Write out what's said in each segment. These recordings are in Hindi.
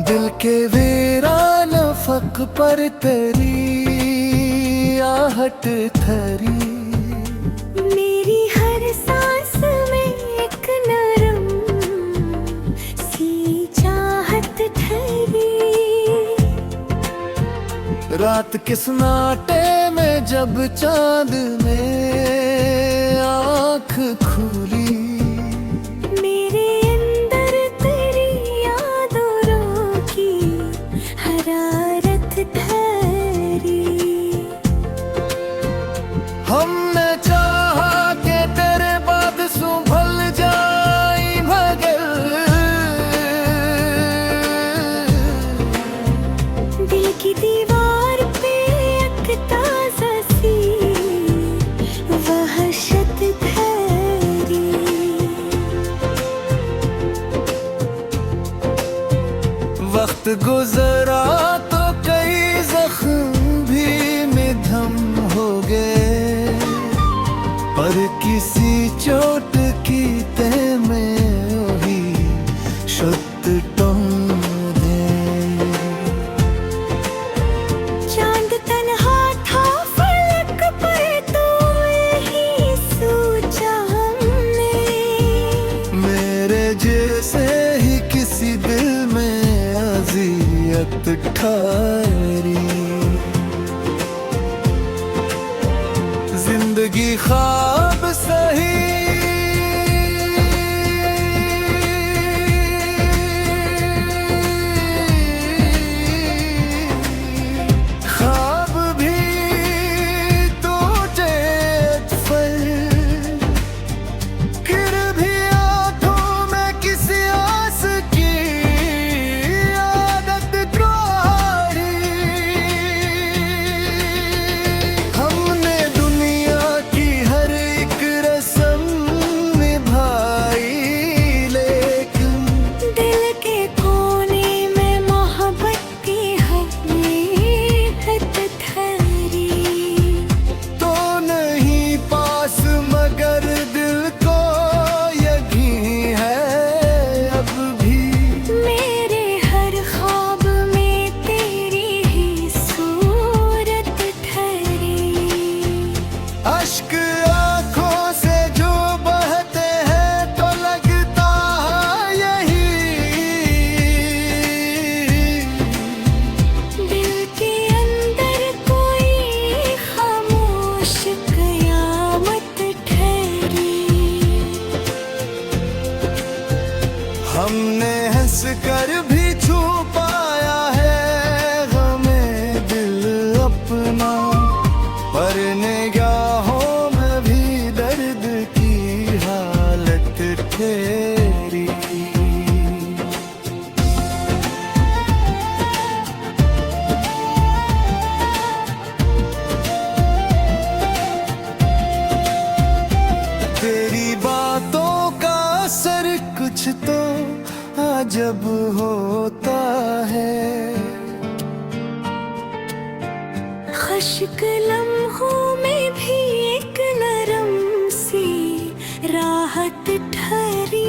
दिल के वीरान फक पर तेरी आहट थरी। मेरी हर सांस में एक नरम सी चाहत ठहरी। रात के सन्नाटे में जब चांद ने आँख खुली, हमने चाहा कि तेरे बाद संभल जाई मगर दिल की दीवार पे एक ताज़ा सी वहशत ठहरी। वक्त गुजरा तो कई जख्म भी मिधम हो गए, पर किसी चोट की तह में वही शुद्ध दे। चांद तन्हा था फलक पर तो यही सोचा हमने, मेरे जैसे ही किसी दिल में अज़ियत ठहरी। जिंदगी ख्वाब सही ख्वाब भी टूटे फल, गिर भी आंखों में किसी आस की आदत द्वारी। हमने दुनिया की हर एक रस्म निभाई, लेकिन दिल के कोने में मोहब्बत की हकीकत ठहरी। तो नहीं पास मगर दिल को यकीन है अब भी, मेरे हर ख्वाब में तेरी ही सूरत ठहरी। अश्क आंखों से जो बहते हैं तो लगता है यही, दिल के अंदर कोई खामोश कयामत ठहरी। हमने हंस कर भी छुपाया है गमे दिल अपना, पर निगाहों में भी दर्द की हालत ठहरी। तेरी बातों का असर कुछ तो अजब होता है। खुश्क लम्हों में भी एक नरम सी राहत ठहरी।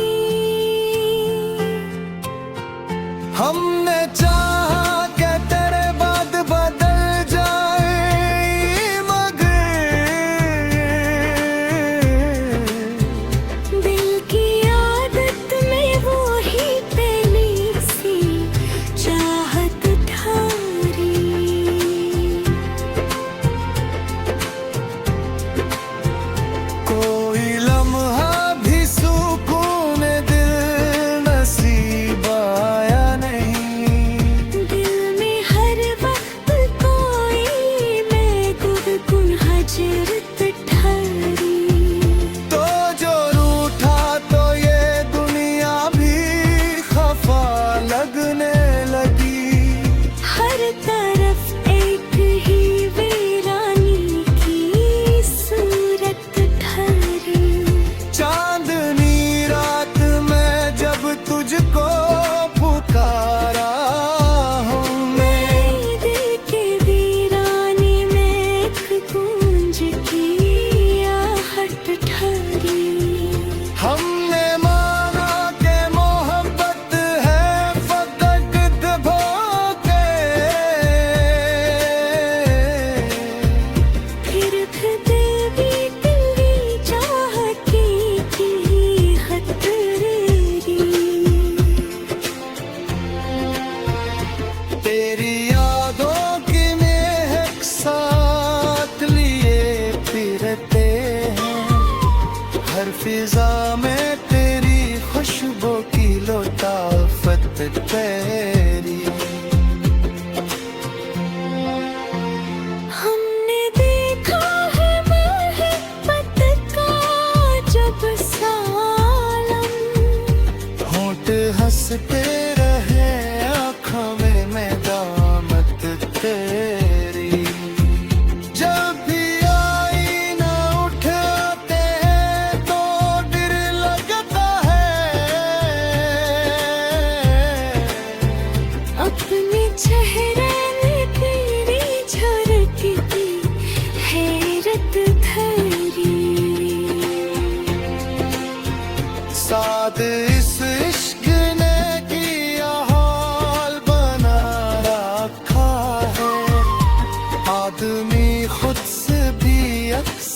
हमने चाहा कि तेरे बाद बदल जाए मगर दिल की आदत में वो ही पहली सी चाहत ठहरी।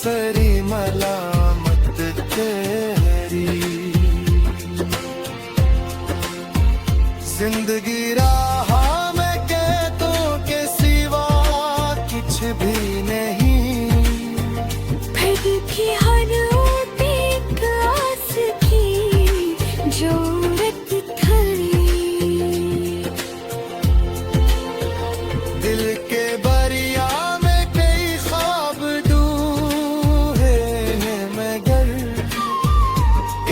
सरी मलामत तेरी। जिंदगी राह में कहतों के सिवा कुछ भी नहीं। फिर भी हर एक आस की जरूरत थी। दिल के बरिया में कई ख्वाब डूबे हैं मगर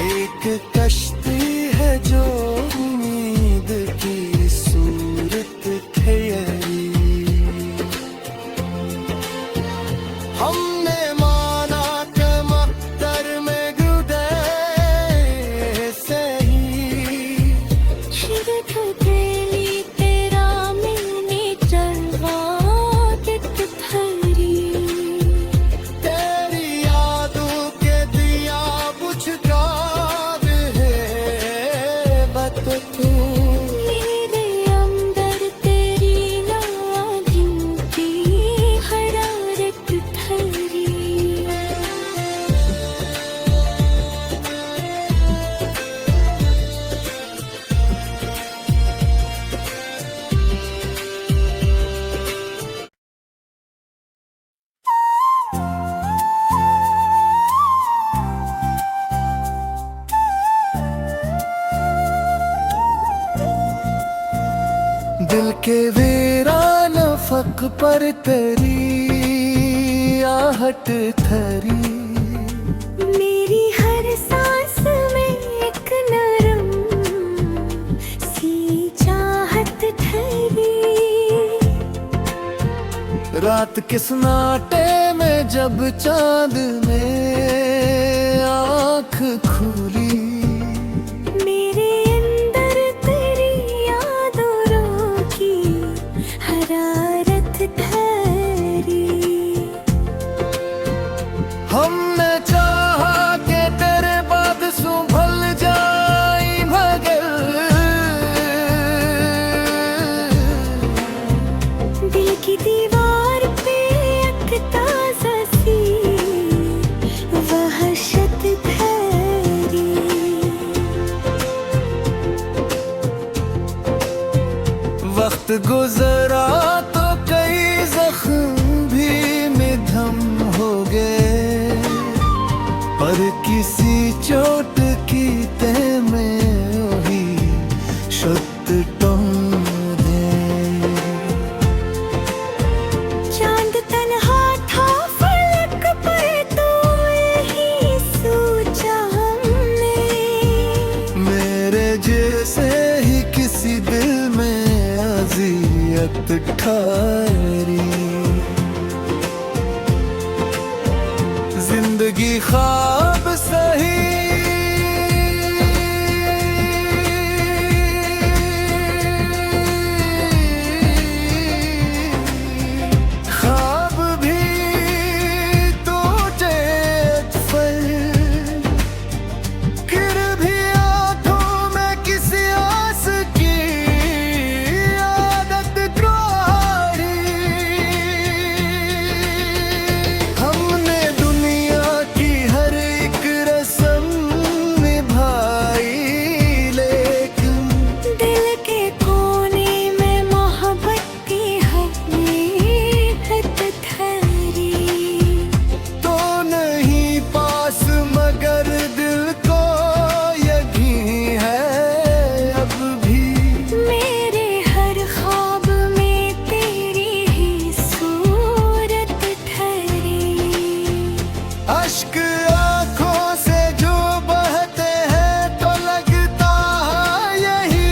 एक कश्ती है जो उम्मीद की सूरत ठहरी। हमने माना कि मक्तर में गुदे से ही शिरत तेरी तेरा मिलने चलवा थरी। तेरी यादों के दिया बुझगा है बत तू। मेरे अंदर तेरी नागिन की हरारत थरी। दिल के वीरान फक पर तेरी आहट थरी। मेरी हर सांस में एक नरम सी चाहत ठहरी। रात के सन्नाटे में जब चांद ने आँख खुली। मेरे अंदर तेरी यादों की हरारत ठहरी। हमने चाहा कि तेरे बाद संभल जाई मगर दिल की दीवार पे एक ताज़ा सी वहशत ठहरी। वक्त गुजरा तो कई जख्म भी मिधम हो गए पर किसी चोट की तह में वही शुद्ध दे। चांद तन्हा था फलक पर तो यही सोचा हमने। मेरे जैसे ही किसी दिल में अजियत ठहरी। जिंदगी ख्वाब सही ख्वाब भी टूटे फल गिर भी आंखों में किसी आस की आदत गाड़ी। हमने दुनिया की हर एक रस्म निभाई लेकिन दिल के कोने में मोहब्बत की हकीकत ठहरी। तो नहीं पास मगर दिल को यकीन है अब भी। मेरे हर ख्वाब में तेरी ही सूरत ठहरी। अश्क आंखों से जो बहते हैं तो लगता है यही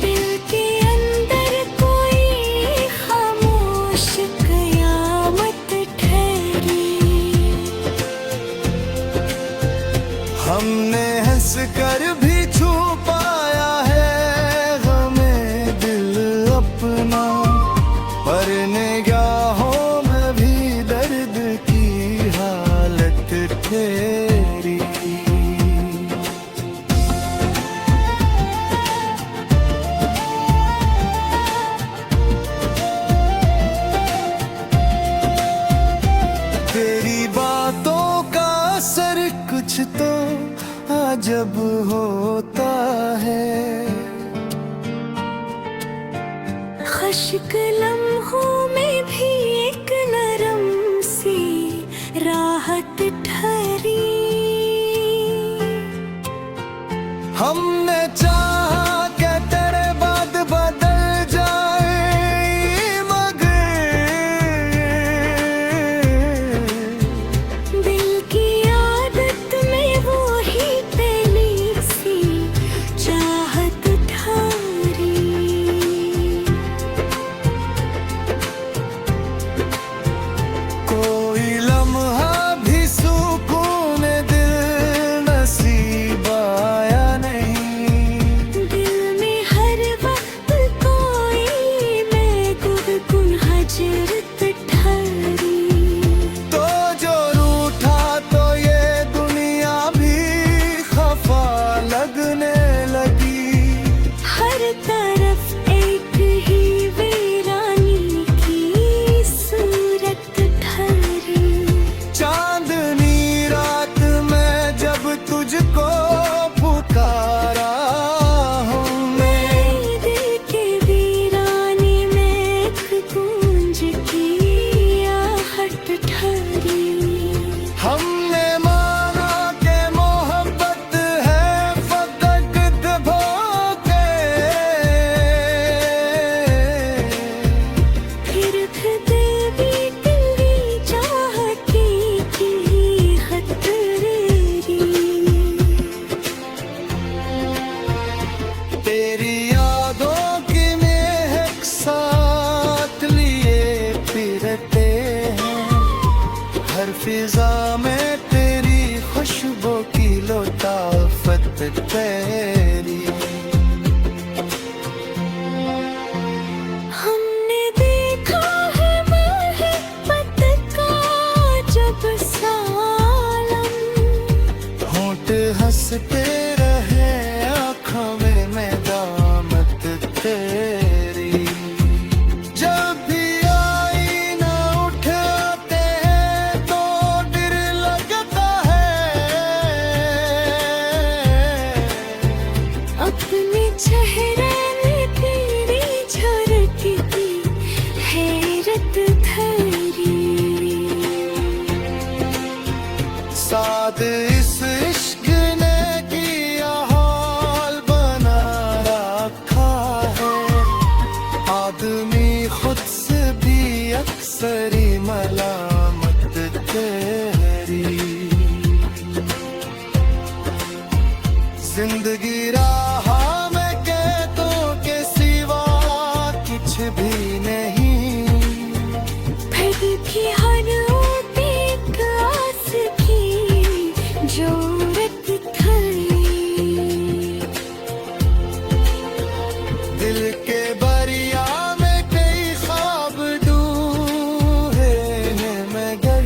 दिल के अंदर कोई खामोश कयामत ठहरी। हमने हंस कर भी छुपाया है गमे दिल अपना पर निगाहों में जब होता है। खुश्क लम्हों में भी एक नरम सी राहत ठहरी। हमने चाहा कि तेरे बाद बदल जाए, मगर दिल की आदत में वो ही पहली सी चाहत ठारी। कोई लम्हा भी सुकून दिल नसीब आया नहीं। दिल में हर वक्त कोई मैं गुनगुन हजरत ठहरी। तो जो रूठा तो ये दुनिया भी खफा लगने लगी। हर तरफ एक ही वीरानी की सूरत ठहरी। चांदनी रात में जब तुझको पुकारा हूँ मैं, दिल के वीरानी में एक गूंज की आहट ठहरी। हमने माना कि मोहब्बत है फकत धोखे। फिर भी दिली चाहती की खतरी। तेरी यादों की महक साथ लिए फिरते हैं। हर फिजा में तेरी खुशबू की लताफत तेरी। हमने देखा है मोहब्बत का जब सालम। होंठ हंसते रहे आँखों में दामत तेरी। जब भी आईना उठाते हैं तो डर लगता है। अपने चेहरे में तेरी झलकती हैरत धरी। साथ इस इश्क ने किया हाल बना रखा है। आदमी खुद से भी अक्सर ही मलामत तेरी। जिंदगी राह में कहतों के सिवा कुछ भी नहीं। फिर भी हर एक आस की जरूरत थी। दिल के बरिया में कई ख्वाब डूबे हैं मगर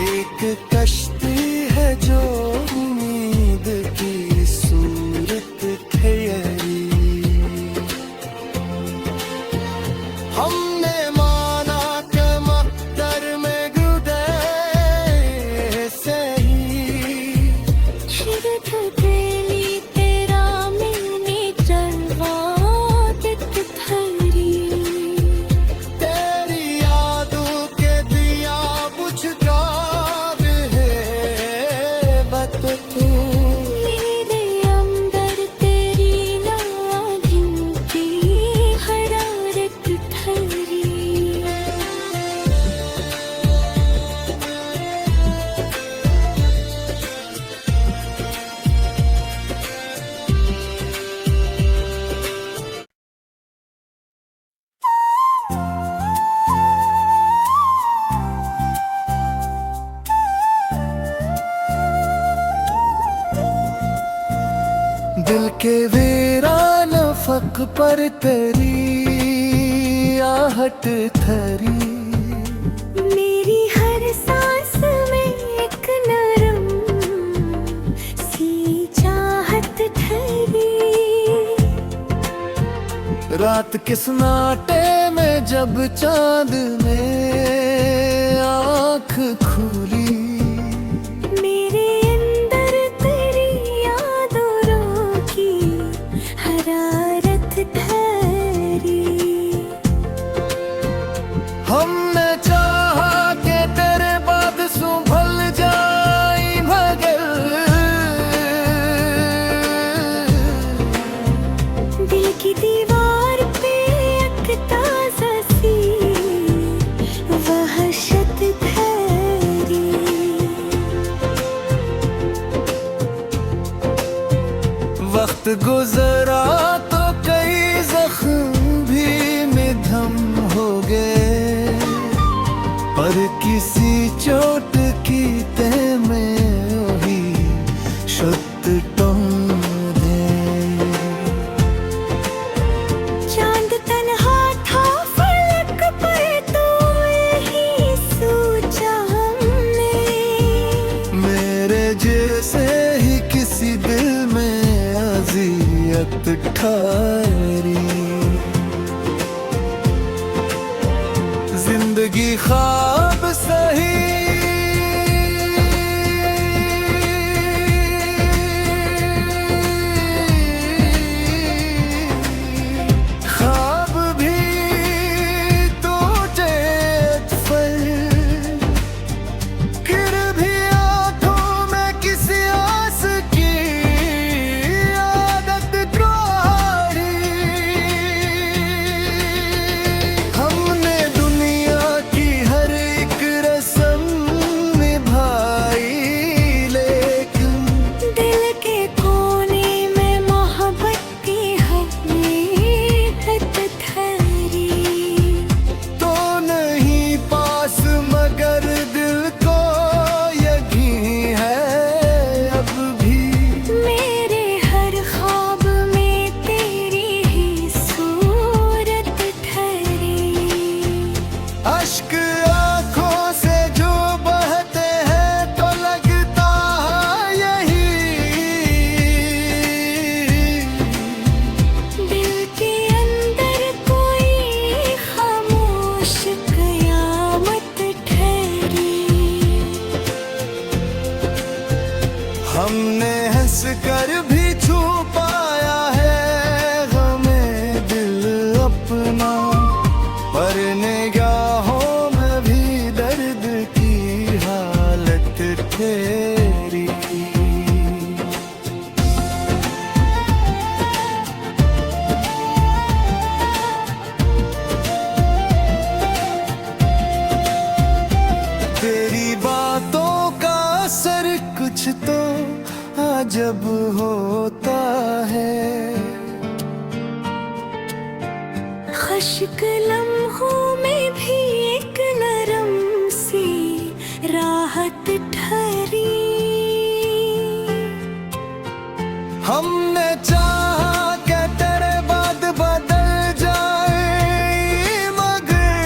एक कश्ती है जो उम्मीद की सूरत ठहरी। हमने माना कि मक़दर में गुदे से ही शिरत तेली तेरा मैंने जलवात धरी। तेरी यादों के दिया बुझता है बत तू। मेरे अंदर तेरी नागिनती हरारत ठहरी। दिल के वीरान फक पर तेरी आहट थरी। मेरी हर सांस में एक नरम सी चाहत ठहरी। रात के सन्नाटे में जब चांद ने आँख खुली। मेरे अंदर तेरी गुजरा तो कई जख्म भी मिधम हो गए, पर किसी चोट की तह में वही शुद्ध टोंदे। चांद तन्हा था फलक पर तो यही सोचा हमने, मेरे जैसे ही किसी दिल में अज़ियत ठहरी। जिंदगी ख्वाब सही ख्वाब भी टूटे फल, गिर भी आंखों में किसी आस की आदत द्रोही। हमने दुनिया की हर एक रस्म निभाई, लेकिन दिल के कोने में मोहब्बत की हकीकत ठहरी। तो नहीं पास मगर दिल को यकीन है अब भी। मेरे हर ख्वाब में तेरी ही सूरत ठहरी। अश्क आंखों से जो बहते हैं तो लगता है यही, दिल के अंदर कोई खामोश कयामत ठहरी। हमने हंस कर भी छुपाया है गमे दिल अपना, पर निगाहों में भी दर्द की हालत ठहरी। तेरी बातों का असर कुछ तो अजब होता है। खुश्क लम्हों में भी एक नरम सी राहत ठहरी। हमने चाहा कि तेरे बाद बदल जाए, मगर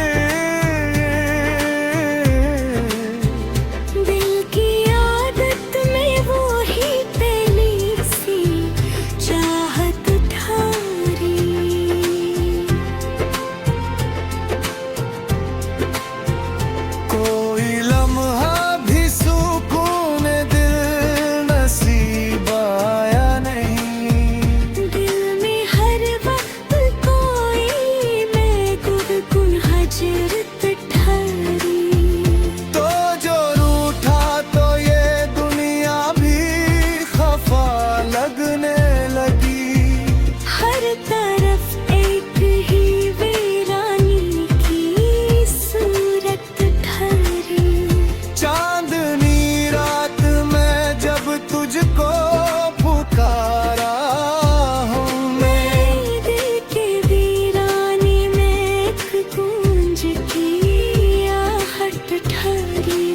दिल की आदत में वो ही पहली सी चाहत ठहरी। कोई लम्हा भी सुकून दिल नसीब आया नहीं। दिल में हर वक्त कोई मैं गुनगुन हजरत ठहरी। तो जो रूठा तो ये दुनिया भी खफा लगने लगी। हर तरफ एक ही वीरानी की सूरत ठहरी। चांदनी रात में जब तुझको पुकारा हूँ मैं, दिल के वीरानी में एक गूंज की आहट ठहरी।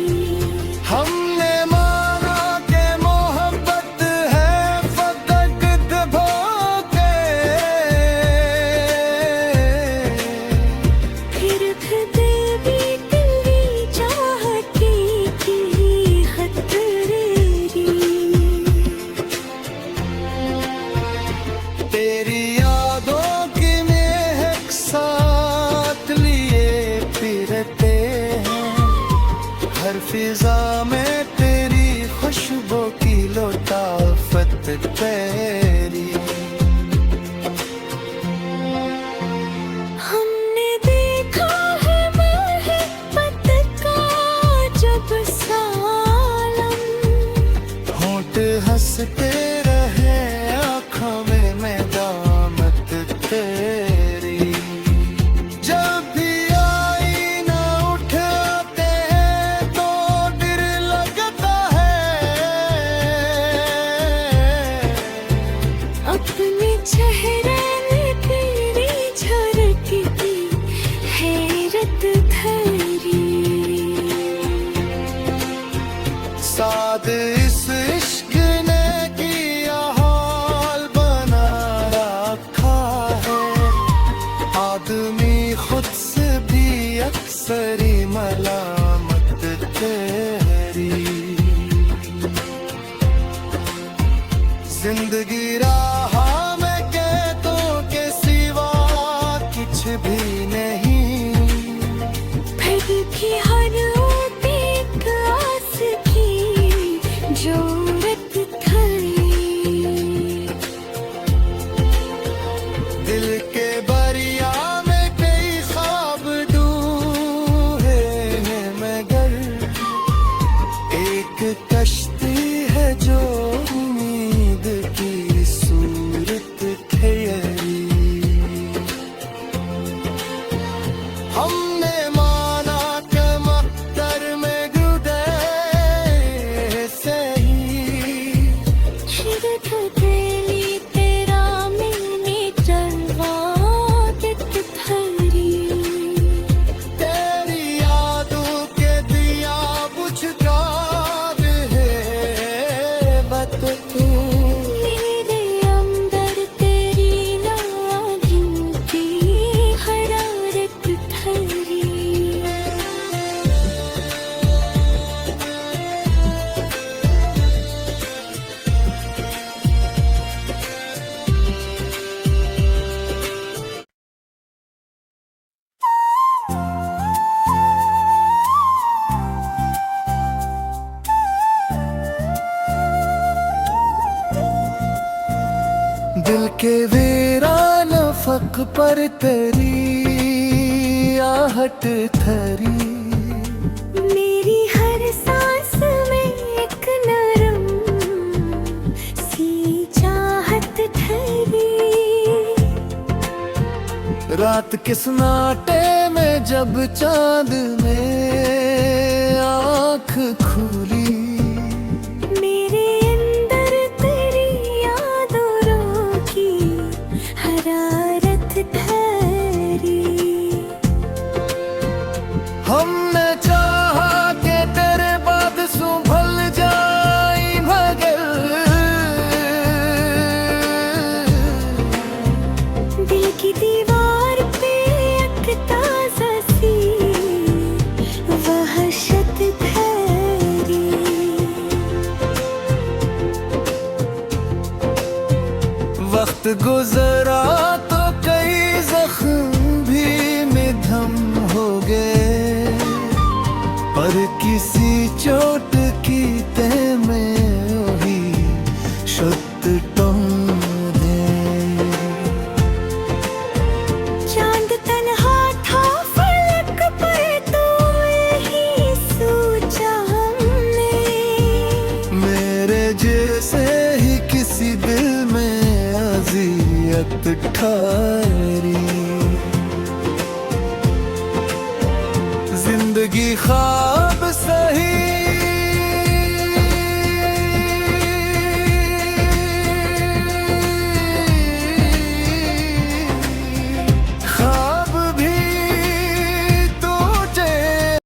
हमने माना कि मोहब्बत है फकत दबोके, फिर भी दिली चाहती की खतरी। तेरी यादों की महक साथ लिए फिरते हैं। हर फिजा में तेरी खुशबू की लताफत तेरी। हमने देखा है मोहब्बत का जब सालम, होंठ हंसते रहे आँखों में दामत तेरी। जब भी आईना उठाते हैं तो दिल सरी मलामत तेरी। जिंदगी राह में कहतों के सिवा कुछ भी नहीं। फिर भी हर एक आस की जरूरत थी। दिल के बरिया में कई ख्वाब डूबे हैं मगर एक कश्ती है जो उम्मीद की सूरत ठहरी। हमने माना कि मक्तर में गुदे सही। शिरत तेली तेरा मैंने जलवात थरी। तेरी यादों के दिया बुझगा है बत तू। मेरे अंदर तेरी नागिन की हरारत थरी। दिल के वीरान फक पर तेरी आहट थरी। मेरी हर सांस में एक नरम सी चाहत ठहरी। रात के सन्नाटे में जब चांद ने आँख खुली। मेरे अंदर तेरी यादों की हरारत ठहरी। हमने चाहा कि तेरे बाद संभल जाई मगर दिल की दीवार पे एक ताज़ा सी वहशत ठहरी। वक्त गुजरा तो कई जख्म भी निधम हो गए पर किसी चोट की तह में वही शुद्ध टम दे। चांद तन्हा था फलक पर तो यही सोचा हमने। मेरे जैसे ही किसी दिल में अज़ियत ठहरी। जिंदगी खा